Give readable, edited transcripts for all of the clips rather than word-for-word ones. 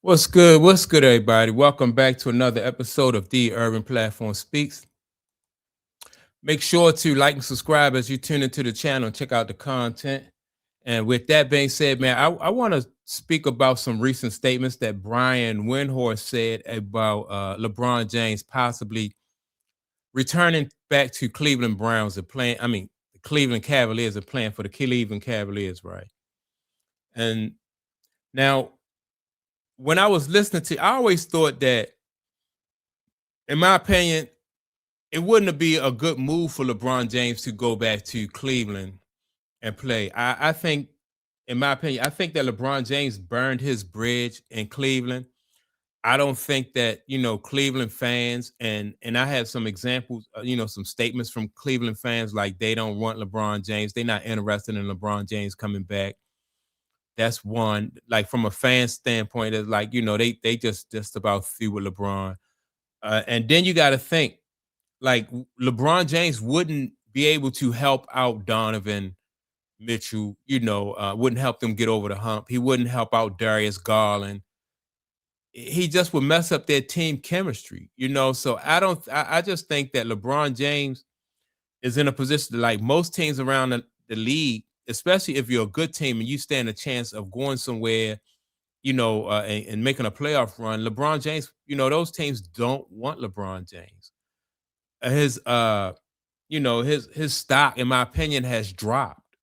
What's good? What's good, everybody? Welcome back to another episode of The Urban Platform Speaks. Make sure to like and subscribe as you tune into the channel and check out the content. And with that being said, man, I want to speak about some recent statements that Brian Windhorst said about LeBron James possibly returning back to Cleveland Browns and playing. I mean, the Cleveland Cavaliers are playing for the Cleveland Cavaliers, right? And now, when I was listening to, I always thought that, in my opinion, it wouldn't be a good move for LeBron James to go back to Cleveland and play. I think, in my opinion, I think that LeBron James burned his bridge in Cleveland. I don't think that Cleveland fans and I have some examples, some statements from Cleveland fans like they don't want LeBron James. They're not interested in LeBron James coming back. That's one. Like from a fan standpoint, it's like they just about through with LeBron. And then you got to think like LeBron James wouldn't be able to help out Donovan Mitchell, wouldn't help them get over the hump. He wouldn't help out Darius Garland. He just would mess up their team chemistry. So I just think that LeBron James is in a position like most teams around the league, especially if you're a good team and you stand a chance of going somewhere, and making a playoff run. LeBron James, those teams don't want LeBron James. His stock, in my opinion, has dropped,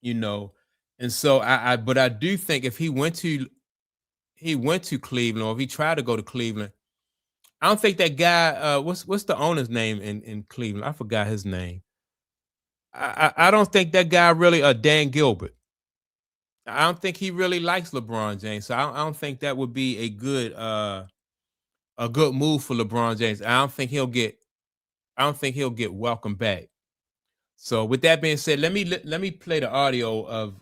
you know. And so but I do think if he went to Cleveland, or if he tried to go to Cleveland, I don't think that guy, what's the owner's name in Cleveland? I forgot his name. I don't think that guy really, Dan Gilbert. I don't think he really likes LeBron James. So I don't think that would be a good move for LeBron James. I don't think he'll get welcomed back. So with that being said, let me play the audio of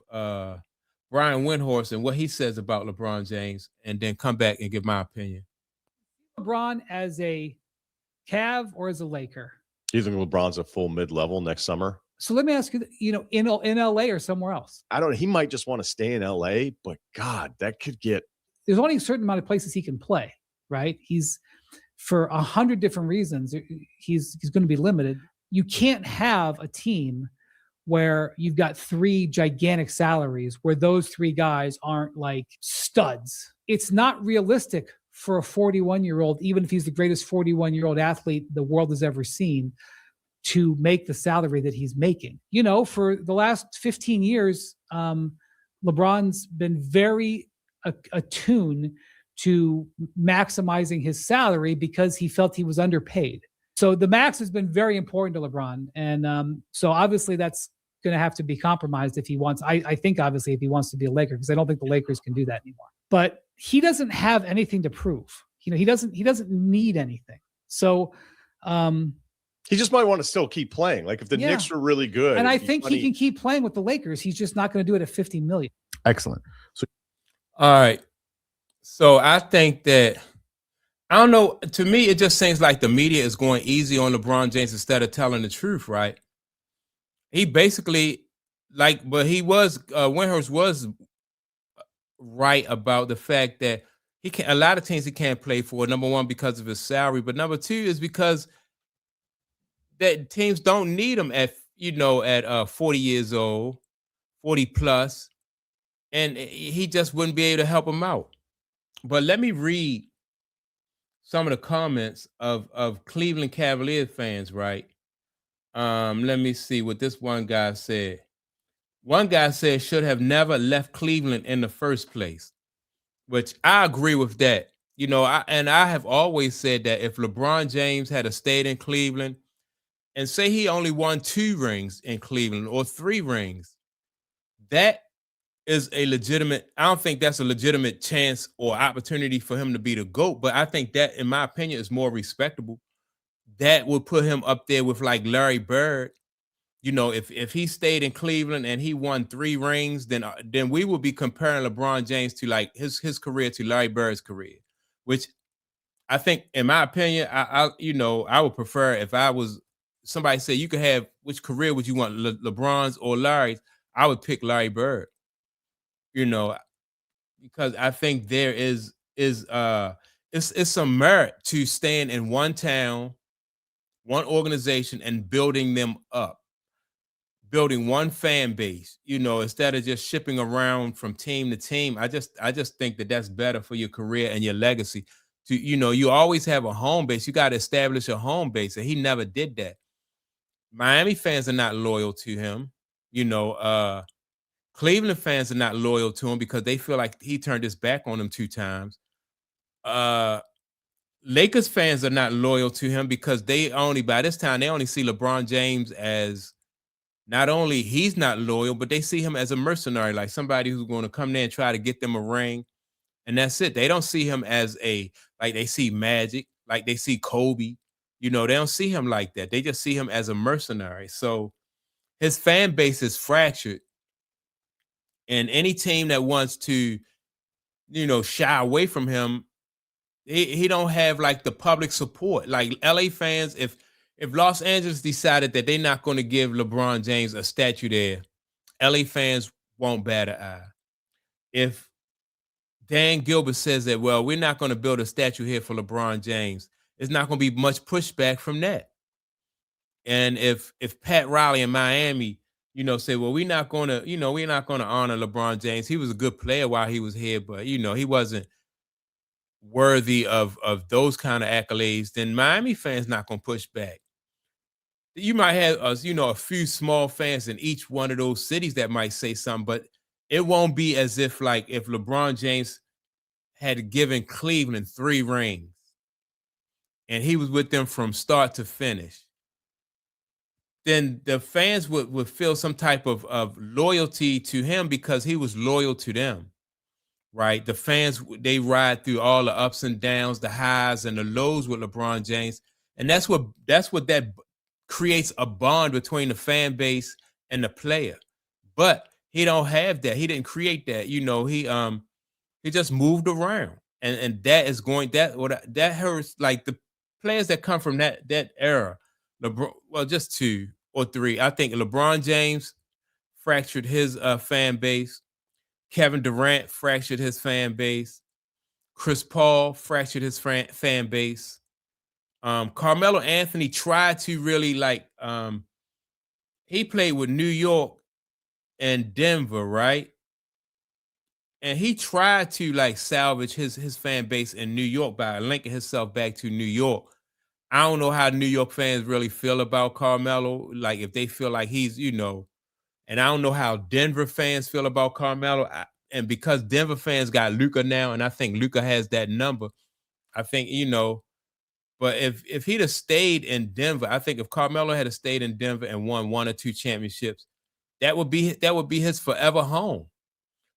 Brian Windhorst and what he says about LeBron James, and then come back and give my opinion. LeBron as a Cav or as a Laker? Do you think LeBron's a full mid-level next summer? So let me ask you, in LA or somewhere else? I don't. He might just want to stay in LA, but God, that could get. There's only a certain amount of places he can play, right? He's for 100 different reasons. He's going to be limited. You can't have a team where you've got three gigantic salaries where those three guys aren't like studs. It's not realistic for a 41-year-old, even if he's the greatest 41-year-old athlete the world has ever seen, to make the salary that he's making. For the last 15 years, LeBron's been very attuned to maximizing his salary because he felt he was underpaid. So the max has been very important to LeBron. And so obviously that's going to have to be compromised if he wants. I think obviously if he wants to be a Laker, because I don't think the Lakers can do that anymore. But he doesn't have anything to prove. He doesn't need anything. So he just might want to still keep playing. Like if the Knicks are really good. And I think he can keep playing with the Lakers. He's just not going to do it at $50 million. Excellent. So, all right. So I think that, I don't know, to me, it just seems like the media is going easy on LeBron James instead of telling the truth, right? He basically, but Windhorst was right about the fact that a lot of teams he can't play for. Number one, because of his salary, but number two is because that teams don't need him at 40 years old, 40 plus, and he just wouldn't be able to help him out. But let me read some of the comments of Cleveland Cavaliers fans, right? Let me see what this one guy said. One guy said should have never left Cleveland in the first place, which I agree with that. I have always said that if LeBron James had stayed in Cleveland, and say he only won 2 rings in Cleveland or 3 rings, that is a legitimate, I don't think that's a legitimate chance or opportunity for him to be the GOAT, but I think that, in my opinion, is more respectable. That would put him up there with like Larry Bird. If he stayed in Cleveland and he won 3 rings, then we would be comparing LeBron James to like his career to Larry Bird's career, which I think, in my opinion, I would prefer if I was somebody say you could have which career would you want, LeBron's or Larry's, I would pick Larry Bird. because I think there is it's some merit to staying in one town, one organization, and building them up, building one fan base, instead of just shipping around from team to team. I just think that that's better for your career and your legacy. You always have a home base. You got to establish a home base, and he never did that. Miami fans are not loyal to him. Cleveland fans are not loyal to him because they feel like he turned his back on them 2 times. Lakers fans are not loyal to him because by this time, they only see LeBron James as, not only he's not loyal, but they see him as a mercenary, like somebody who's going to come there and try to get them a ring. And that's it. They don't see him as like they see Magic, like they see Kobe. They don't see him like that. They just see him as a mercenary. So his fan base is fractured. And any team that wants to, shy away from him, he don't have like the public support. Like LA fans, if Los Angeles decided that they're not going to give LeBron James a statue there, LA fans won't bat an eye. If Dan Gilbert says that, well, we're not going to build a statue here for LeBron James, it's not going to be much pushback from that. And if Pat Riley in Miami, say, well, we're not going to honor LeBron James. He was a good player while he was here, but he wasn't worthy of those kind of accolades, then Miami fans not going to push back. You might have a few small fans in each one of those cities that might say something, but it won't be as if like if LeBron James had given Cleveland 3 rings and he was with them from start to finish, then the fans would feel some type of loyalty to him because he was loyal to them. Right, the fans, they ride through all the ups and downs, the highs and the lows with LeBron James, and that's what creates a bond between the fan base and the player. But he don't have that. He didn't create that. He just moved around, and that hurts. Like the players that come from that era, LeBron. Well, just 2 or 3. I think LeBron James fractured his fan base. Kevin Durant fractured his fan base. Chris Paul fractured his fan base. Carmelo Anthony tried to really he played with New York and Denver, right? And he tried to salvage his fan base in New York by linking himself back to New York. I don't know how New York fans really feel about Carmelo, like if they feel like he's, and I don't know how Denver fans feel about Carmelo. And because Denver fans got Luka now, and I think Luka has that number, I think, but if he'd have stayed in Denver, I think if Carmelo had stayed in Denver and won 1 or 2 championships, that would be his forever home.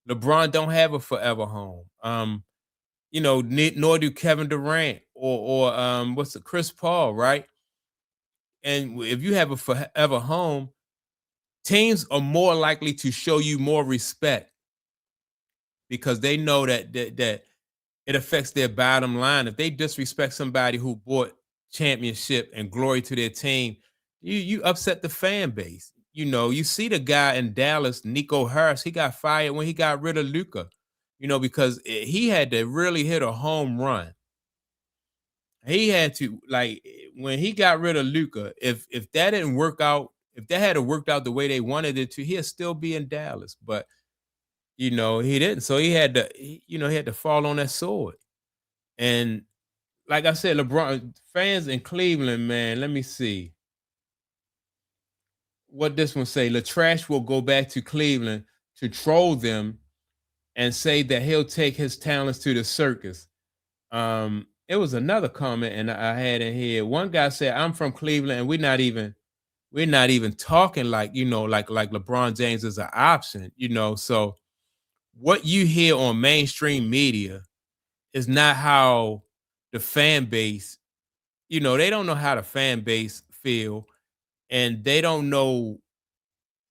LeBron don't have a forever home. Nor do Kevin Durant or Chris Paul, right? And if you have a forever home, teams are more likely to show you more respect because they know that it affects their bottom line. If they disrespect somebody who brought championship and glory to their team, you upset the fan base. You see the guy in Dallas, Nico Harris, he got fired when he got rid of Luka, because he had to really hit a home run. He had to, when he got rid of Luka, if that didn't work out, if that had worked out the way they wanted it to, he'd still be in Dallas. But he didn't. So he had to fall on that sword. And like I said, LeBron fans in Cleveland, man, let me see what this one say. LaTrash will go back to Cleveland to troll them and say that he'll take his talents to the circus. It was another comment and I had in here. One guy said, I'm from Cleveland and we're not even talking like LeBron James is an option, so what you hear on mainstream media is not how the fan base, they don't know how the fan base feel, and they don't know,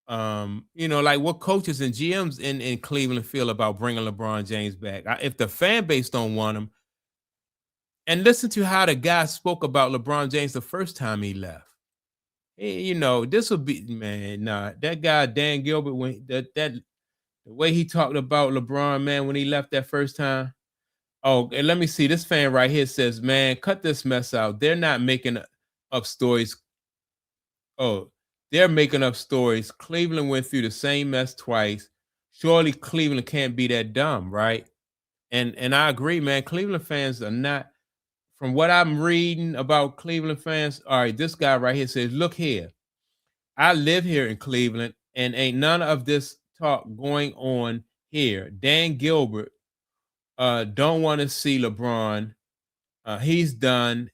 what coaches and GMs in Cleveland feel about bringing LeBron James back. If the fan base don't want him, and listen to how the guy spoke about LeBron James the first time he left. This would be, man, nah, that guy, Dan Gilbert, when that The way he talked about LeBron, man, when he left that first time. Oh, and let me see. This fan right here says, man, cut this mess out. They're not making up stories. Oh, they're making up stories. Cleveland went through the same mess twice. Surely Cleveland can't be that dumb, right? And I agree, man. Cleveland fans are not, from what I'm reading about Cleveland fans. All right, this guy right here says, look here. I live here in Cleveland, and ain't none of this talk going on here. Dan Gilbert don't want to see LeBron. He's done.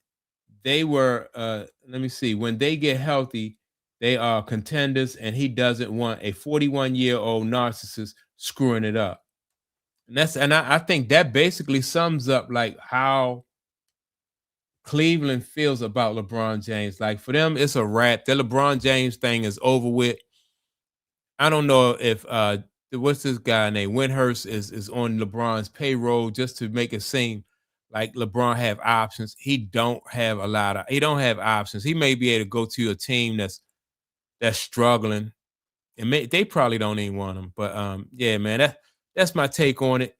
They were, let me see, when they get healthy, they are contenders, and he doesn't want a 41-year-old narcissist screwing it up. And I think that basically sums up like how Cleveland feels about LeBron James. Like for them, it's a wrap. The LeBron James thing is over with. I don't know if what's this guy named Windhorst is on LeBron's payroll just to make it seem like LeBron have options. He don't have options. He may be able to go to a team that's struggling, and they probably don't even want him. But yeah, man, that's my take on it.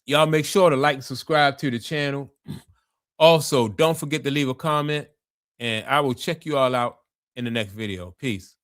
Y'all make sure to like and subscribe to the channel. Also, don't forget to leave a comment, and I will check you all out in the next video. Peace.